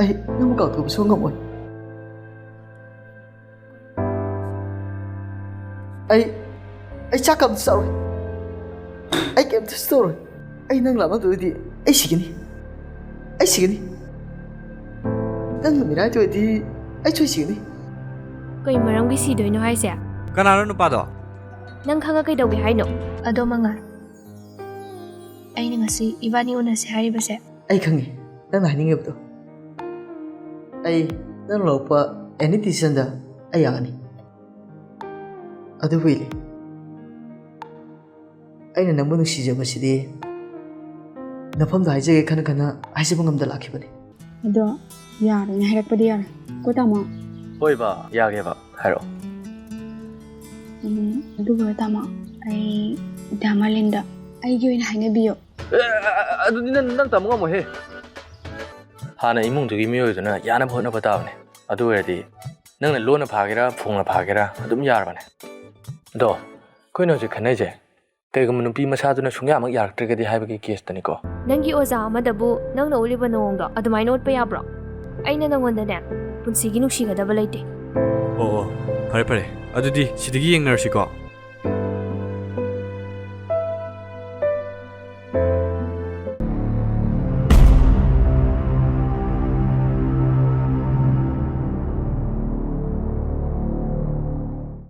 ꯑꯩ ꯅꯪꯕꯨ ꯀꯥꯎꯊꯣꯛꯄꯁꯨ ꯉꯝꯃꯣꯏ ꯑꯩ ꯆꯥꯛ ꯑꯝꯇ ꯆꯥꯔꯣꯏ ꯑꯩ ꯀꯩꯝꯇꯁꯨ ꯇꯧꯔꯣꯏ ꯑꯩ ꯅꯪ ꯂꯥꯞꯅꯗꯣꯏꯗꯤ ꯑꯩ ꯁꯤꯒꯅꯤ ꯅꯪꯅ ꯃꯤꯔꯥꯏ ꯇꯧꯔꯗꯤ ꯑꯩ ꯁꯣꯏ ꯁꯤꯒꯅꯤ ꯀꯩ ꯃꯔꯝꯒꯤ ꯁꯤꯗꯣꯏꯅꯣ ꯍꯥꯏꯁꯦ? ꯀꯅꯥꯅꯣ ꯅꯨꯄꯥꯗꯣ? ꯅꯪ ꯈꯪꯉ ꯀꯩꯗꯧꯒꯦ ꯍꯥꯏꯅꯣ? ꯑꯗꯣ ꯃꯉꯥꯜ, ꯑꯩꯅ ꯉꯁꯤ ꯏꯕꯥꯅꯤ ꯎꯅꯁꯦ ꯍꯥꯏꯔꯤꯕꯁꯦ ꯑꯩ ꯈꯪꯉꯤ ꯅꯪꯅ ꯍꯥꯏꯅꯤꯡꯉꯤꯕꯗꯣ ꯑꯩ ꯅꯪ ꯂꯧꯔꯛꯄ ꯑꯦꯅꯤ ꯗꯤꯁꯤꯖꯟꯗ ꯑꯩ ꯌꯥꯒꯅꯤ ꯑꯗꯨꯕꯨ ꯏꯂꯤ ꯑꯩꯅ ꯅꯪꯕꯨ ꯅꯨꯡꯁꯤꯖꯕꯁꯤꯗꯤ ꯅꯐꯝꯗꯣ ꯍꯥꯏꯖꯒꯦ ꯈꯟꯅ ꯈꯟꯅ ꯍꯥꯏꯖꯕ ꯉꯝꯗ ꯂꯥꯛꯈꯤꯕꯅꯤ ꯑꯗꯣ ꯌꯥꯔꯣꯏꯅ ꯍꯥꯏꯔꯛꯄꯗꯤ ꯌꯥꯔꯣꯏ ꯀꯣ ꯇꯥꯃꯣ? ꯍꯣꯏ ꯕꯥ ꯌꯥꯒꯦꯕ ꯍꯥꯏꯔꯛꯑꯣ ꯑꯗꯨꯒ ꯇꯥꯃꯣ ꯑꯩ ꯗꯥꯃꯥꯂꯤꯟꯗ ꯑꯩꯒꯤ ꯑꯣꯏꯅ ꯍꯥꯏꯅꯕꯤꯌꯣ ꯑꯗꯨꯗꯤ ꯅꯪ ꯇꯝꯕ ꯉꯝꯃꯣꯏꯍꯦ ꯍꯥꯟꯅ ꯏꯃꯨꯡꯗꯨꯒꯤ ꯃꯤꯑꯣꯏꯗꯨꯅ ꯌꯥꯅꯕ ꯍꯣꯠꯅꯕ ꯇꯥꯕꯅꯦ ꯑꯗꯨ ꯑꯣꯏꯔꯗꯤ ꯅꯪꯅ ꯂꯣꯟꯅ ꯐꯥꯒꯦꯔꯥ ꯐꯣꯡꯅ ꯐꯥꯒꯦꯔꯥ ꯑꯗꯨꯝ ꯌꯥꯔꯕꯅꯦ ꯑꯗꯣ ꯑꯩꯈꯣꯏꯅ ꯍꯧꯖꯤꯛ ꯈꯟꯅꯩꯁꯦ ꯀꯩꯒꯨꯝꯕ ꯅꯨꯄꯤ ꯃꯁꯥꯗꯨꯅ ꯁꯨꯡꯌꯥꯃꯛ ꯌꯥꯔꯛꯇ꯭ꯔꯒꯗꯤ ꯍꯥꯏꯕꯒꯤ ꯀꯦꯁꯇꯅꯤꯀꯣ ꯅꯪꯒꯤ ꯑꯣꯖꯥ ꯑꯃꯗꯕꯨ ꯅꯪꯅ ꯎꯠꯂꯤꯕ ꯅꯑꯣꯡꯗꯣ ꯑꯗꯨꯃꯥꯏꯅ ꯎꯠꯄ ꯌꯥꯕ꯭ꯔꯣ? ꯑꯩꯅ ꯅꯪꯉꯣꯟꯗꯅꯦ ꯄꯨꯟꯁꯤꯒꯤ ꯅꯨꯡꯁꯤꯒꯗꯕ ꯂꯩꯇꯦ. ꯑꯣ ꯐꯔꯦ ꯑꯗꯨꯗꯤ ꯁꯤꯗꯒꯤ ꯌꯦꯡꯅꯔꯁꯤꯀꯣ.